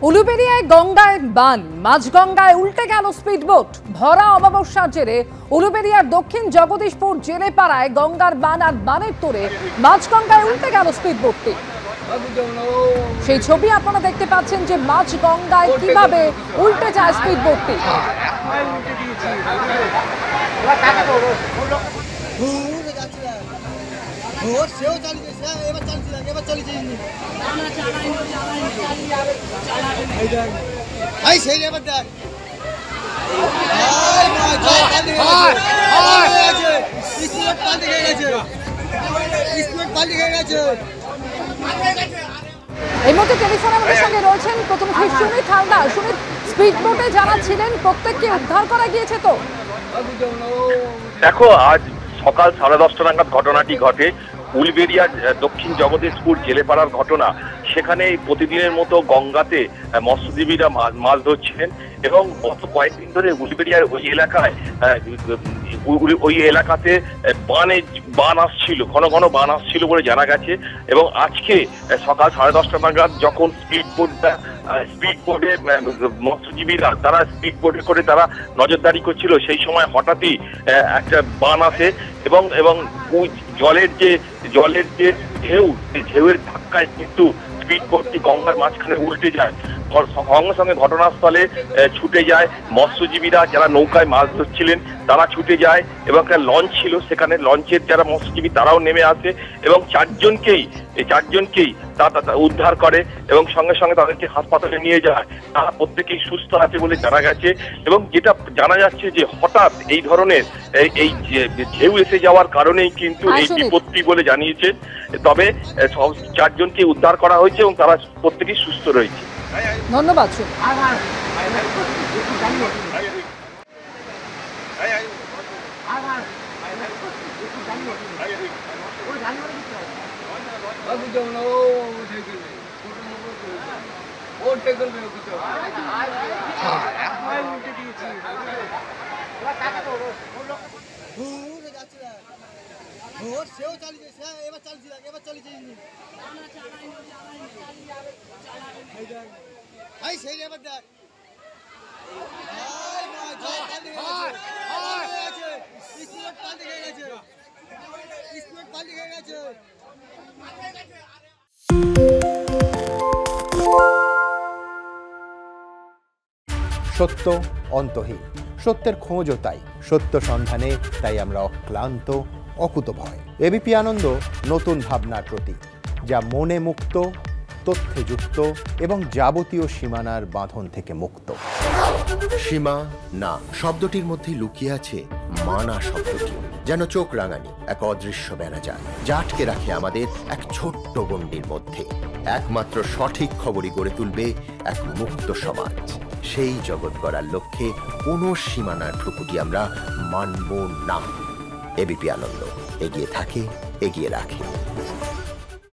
উলুবেড়িয়ায় গঙ্গায় বান, মাঝগঙ্গায় উল্টে গেল স্পিডবোট। ভরা অমাবস্যার জেরে উলুবেড়িয়ার দক্ষিণ জগদীশপুর জেলেপাড়ায় গঙ্গার বান আর বানের তোড়ে মাঝগঙ্গায় উল্টে গেল স্পিডবোটটি। সেই ছবি আপনারা দেখতে পাচ্ছেন যে মাঝগঙ্গায় কিভাবে উল্টে যায় স্পিডবোটটি। এই মুহূর্তে টেলিফোনে আমাদের সঙ্গে রয়েছেন প্রতিনিধি সুমিত হালদার। সুমিত, স্পিডবোটে যারা ছিলেন প্রত্যেককে উদ্ধার করা গিয়েছে তো? দেখো, আজ সকাল 10:30 নাগাদ ঘটনাটি ঘটে। উলুবেড়িয়ার দক্ষিণ জগদীশপুর জেলেপাড়ার ঘটনা। সেখানে প্রতিদিনের মতো গঙ্গাতে মৎস্যজীবীরা মাছ ধরছিলেন এবং গত কয়েকদিন ধরে উলুবেড়িয়ার ওই এলাকাতে বান আসছিল, ঘন ঘন বান আসছিল বলে জানা গেছে। এবং আজকে সকাল 10:30 নাগাদ যখন স্পিডবোটে মৎস্যজীবীরা তারা স্পিডবোটে করে তারা নজরদারি করছিল, সেই সময় হঠাৎই একটা বান আসে এবং জলের যে ঢেউয়ের ধাক্কায় কিন্তু স্পিডবোটটি গঙ্গার মাঝখানে উল্টে যায়। সঙ্গে সঙ্গে ঘটনাস্থলে ছুটে যায় মৎস্যজীবীরা, যারা নৌকায় মাছ ধরছিলেন তারা ছুটে যায় এবং একটা লঞ্চ ছিল, সেখানে লঞ্চের যারা মৎস্যজীবী তারাও নেমে আসে এবং চারজনকেই উদ্ধার করে এবং সঙ্গে সঙ্গে তাদেরকে হাসপাতালে নিয়ে যায়। তারা প্রত্যেকেই সুস্থ আছে বলে জানা গেছে। এবং যেটা জানা যাচ্ছে যে হঠাৎ এই ধরনের এই ঢেউ এসে যাওয়ার কারণেই কিন্তু এই বিপত্তি বলে জানিয়েছে। তবে চারজনকে উদ্ধার করা হয়েছে এবং তারা প্রত্যেকেই সুস্থ রয়েছে। ধন্যবাদ। সত্য অন্তহীন, সত্যের খোঁজও তাই, সত্য সন্ধানে তাই আমরা অক্লান্ত, অকুতভয়। এবিপি আনন্দ নতুন ভাবনার প্রতীক, যা মনে মুক্ত, তথ্যে যুক্ত এবং যাবতীয় সীমানার বাঁধন থেকে মুক্ত। সীমা না শব্দটির মধ্যে লুকিয়ে আছে মানা শব্দটি, যেন চোখ রাঙানি এক অদৃশ্য ব্যানাজার, যা আটকে রাখে আমাদের এক ছোট্ট গণ্ডির মধ্যে। একমাত্র সঠিক খবরই গড়ে তুলবে এক মুক্ত সমাজ। সেই জগৎ গড়ার লক্ষ্যে কোনো সীমানার ঠুকুটি আমরা মানব না। এবিপি আনন্দ এগিয়ে থাকে, এগিয়ে রাখে।